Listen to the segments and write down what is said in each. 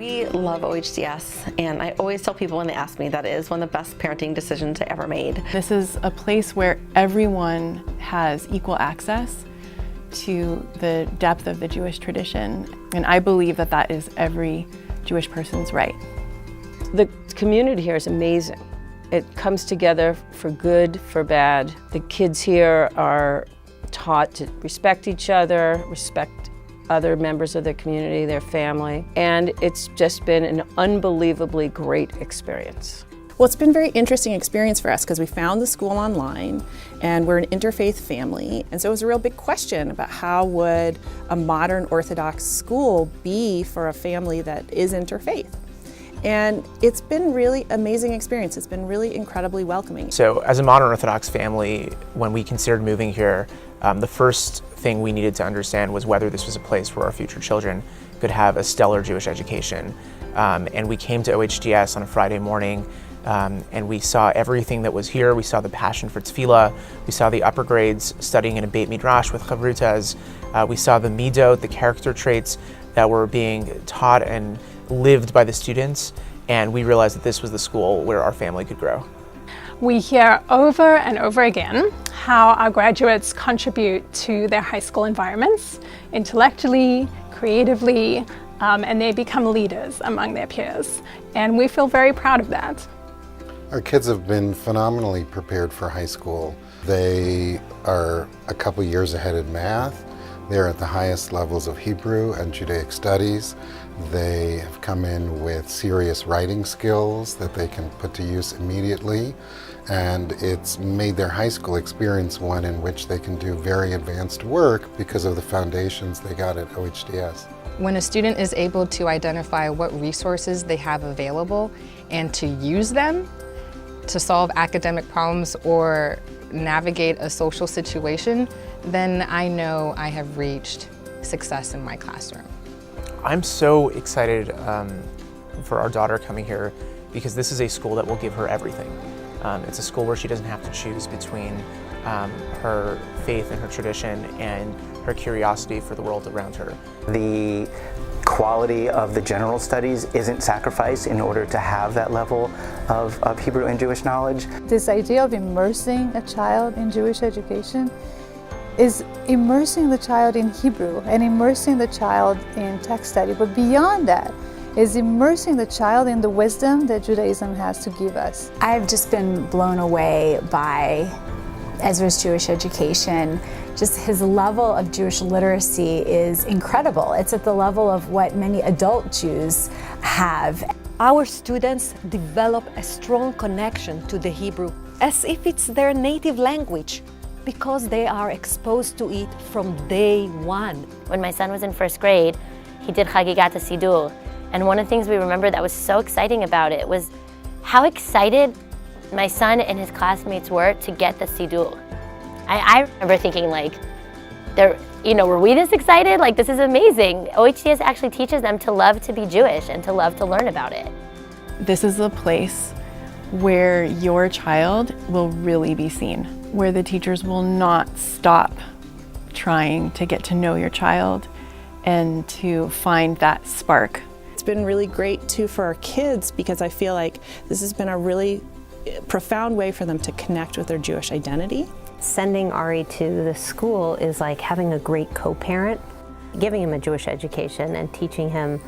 We love OHDS, and I always tell people when they ask me that it is one of the best parenting decisions I ever made. This is a place where everyone has equal access to the depth of the Jewish tradition, and I believe that that is every Jewish person's right. The community here is amazing. It comes together for good, for bad. The kids here are taught to respect each other, respect other members of the community, their family, and it's just been an unbelievably great experience. Well, it's been a very interesting experience for us because we found the school online and we're an interfaith family, and so it was a real big question about how would a modern Orthodox school be for a family that is interfaith. And it's been really amazing experience. It's been really incredibly welcoming. So as a modern Orthodox family, when we considered moving here, the first thing we needed to understand was whether this was a place where our future children could have a stellar Jewish education. And we came to OHDS on a Friday morning, and we saw everything that was here. We saw the passion for tefillah. We saw the upper grades studying in a Beit Midrash with chavrutas. We saw the midot, the character traits that were being taught and lived by the students, and we realized that this was the school where our family could grow. We hear over and over again how our graduates contribute to their high school environments intellectually, creatively, and they become leaders among their peers. And we feel very proud of that. Our kids have been phenomenally prepared for high school. They are a couple years ahead in math. They're at the highest levels of Hebrew and Judaic studies. They have come in with serious writing skills that they can put to use immediately, and it's made their high school experience one in which they can do very advanced work because of the foundations they got at OHDS. When a student is able to identify what resources they have available and to use them to solve academic problems or navigate a social situation, then I know I have reached success in my classroom. I'm so excited for our daughter coming here because this is a school that will give her everything. It's a school where she doesn't have to choose between her faith and her tradition and her curiosity for the world around her. The quality of the general studies isn't sacrificed in order to have that level of Hebrew and Jewish knowledge. This idea of immersing a child in Jewish education is immersing the child in Hebrew and immersing the child in text study, but beyond that is immersing the child in the wisdom that Judaism has to give us. I've just been blown away by Ezra's Jewish education. Just his level of Jewish literacy is incredible. It's at the level of what many adult Jews have. Our students develop a strong connection to the Hebrew as if it's their native language, because they are exposed to it from day one. When my son was in first grade, he did Chagigat Sidur, and one of the things we remember that was so exciting about it was how excited my son and his classmates were to get the Sidur. I remember thinking, like, were we this excited? Like, this is amazing. OHDS actually teaches them to love to be Jewish and to love to learn about it. This is the place where your child will really be seen, where the teachers will not stop trying to get to know your child and to find that spark. It's been really great too for our kids because I feel like this has been a really profound way for them to connect with their Jewish identity. Sending Ari to the school is like having a great co-parent. Giving him a Jewish education and teaching him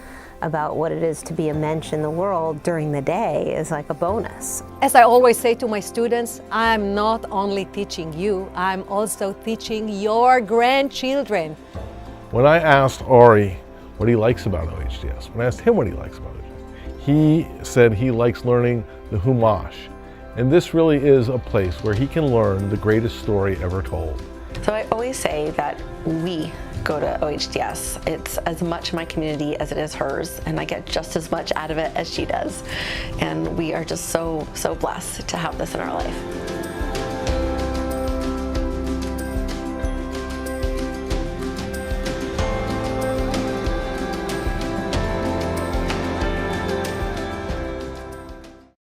about what it is to be a mensch in the world during the day is like a bonus. As I always say to my students, I'm not only teaching you, I'm also teaching your grandchildren. When I asked Ari what he likes about OHDS, when I asked him what he likes about OHDS, he said he likes learning the Humash. And this really is a place where he can learn the greatest story ever told. So I always say that we go to OHDS. It's as much my community as it is hers, and I get just as much out of it as she does. And we are just so blessed to have this in our life.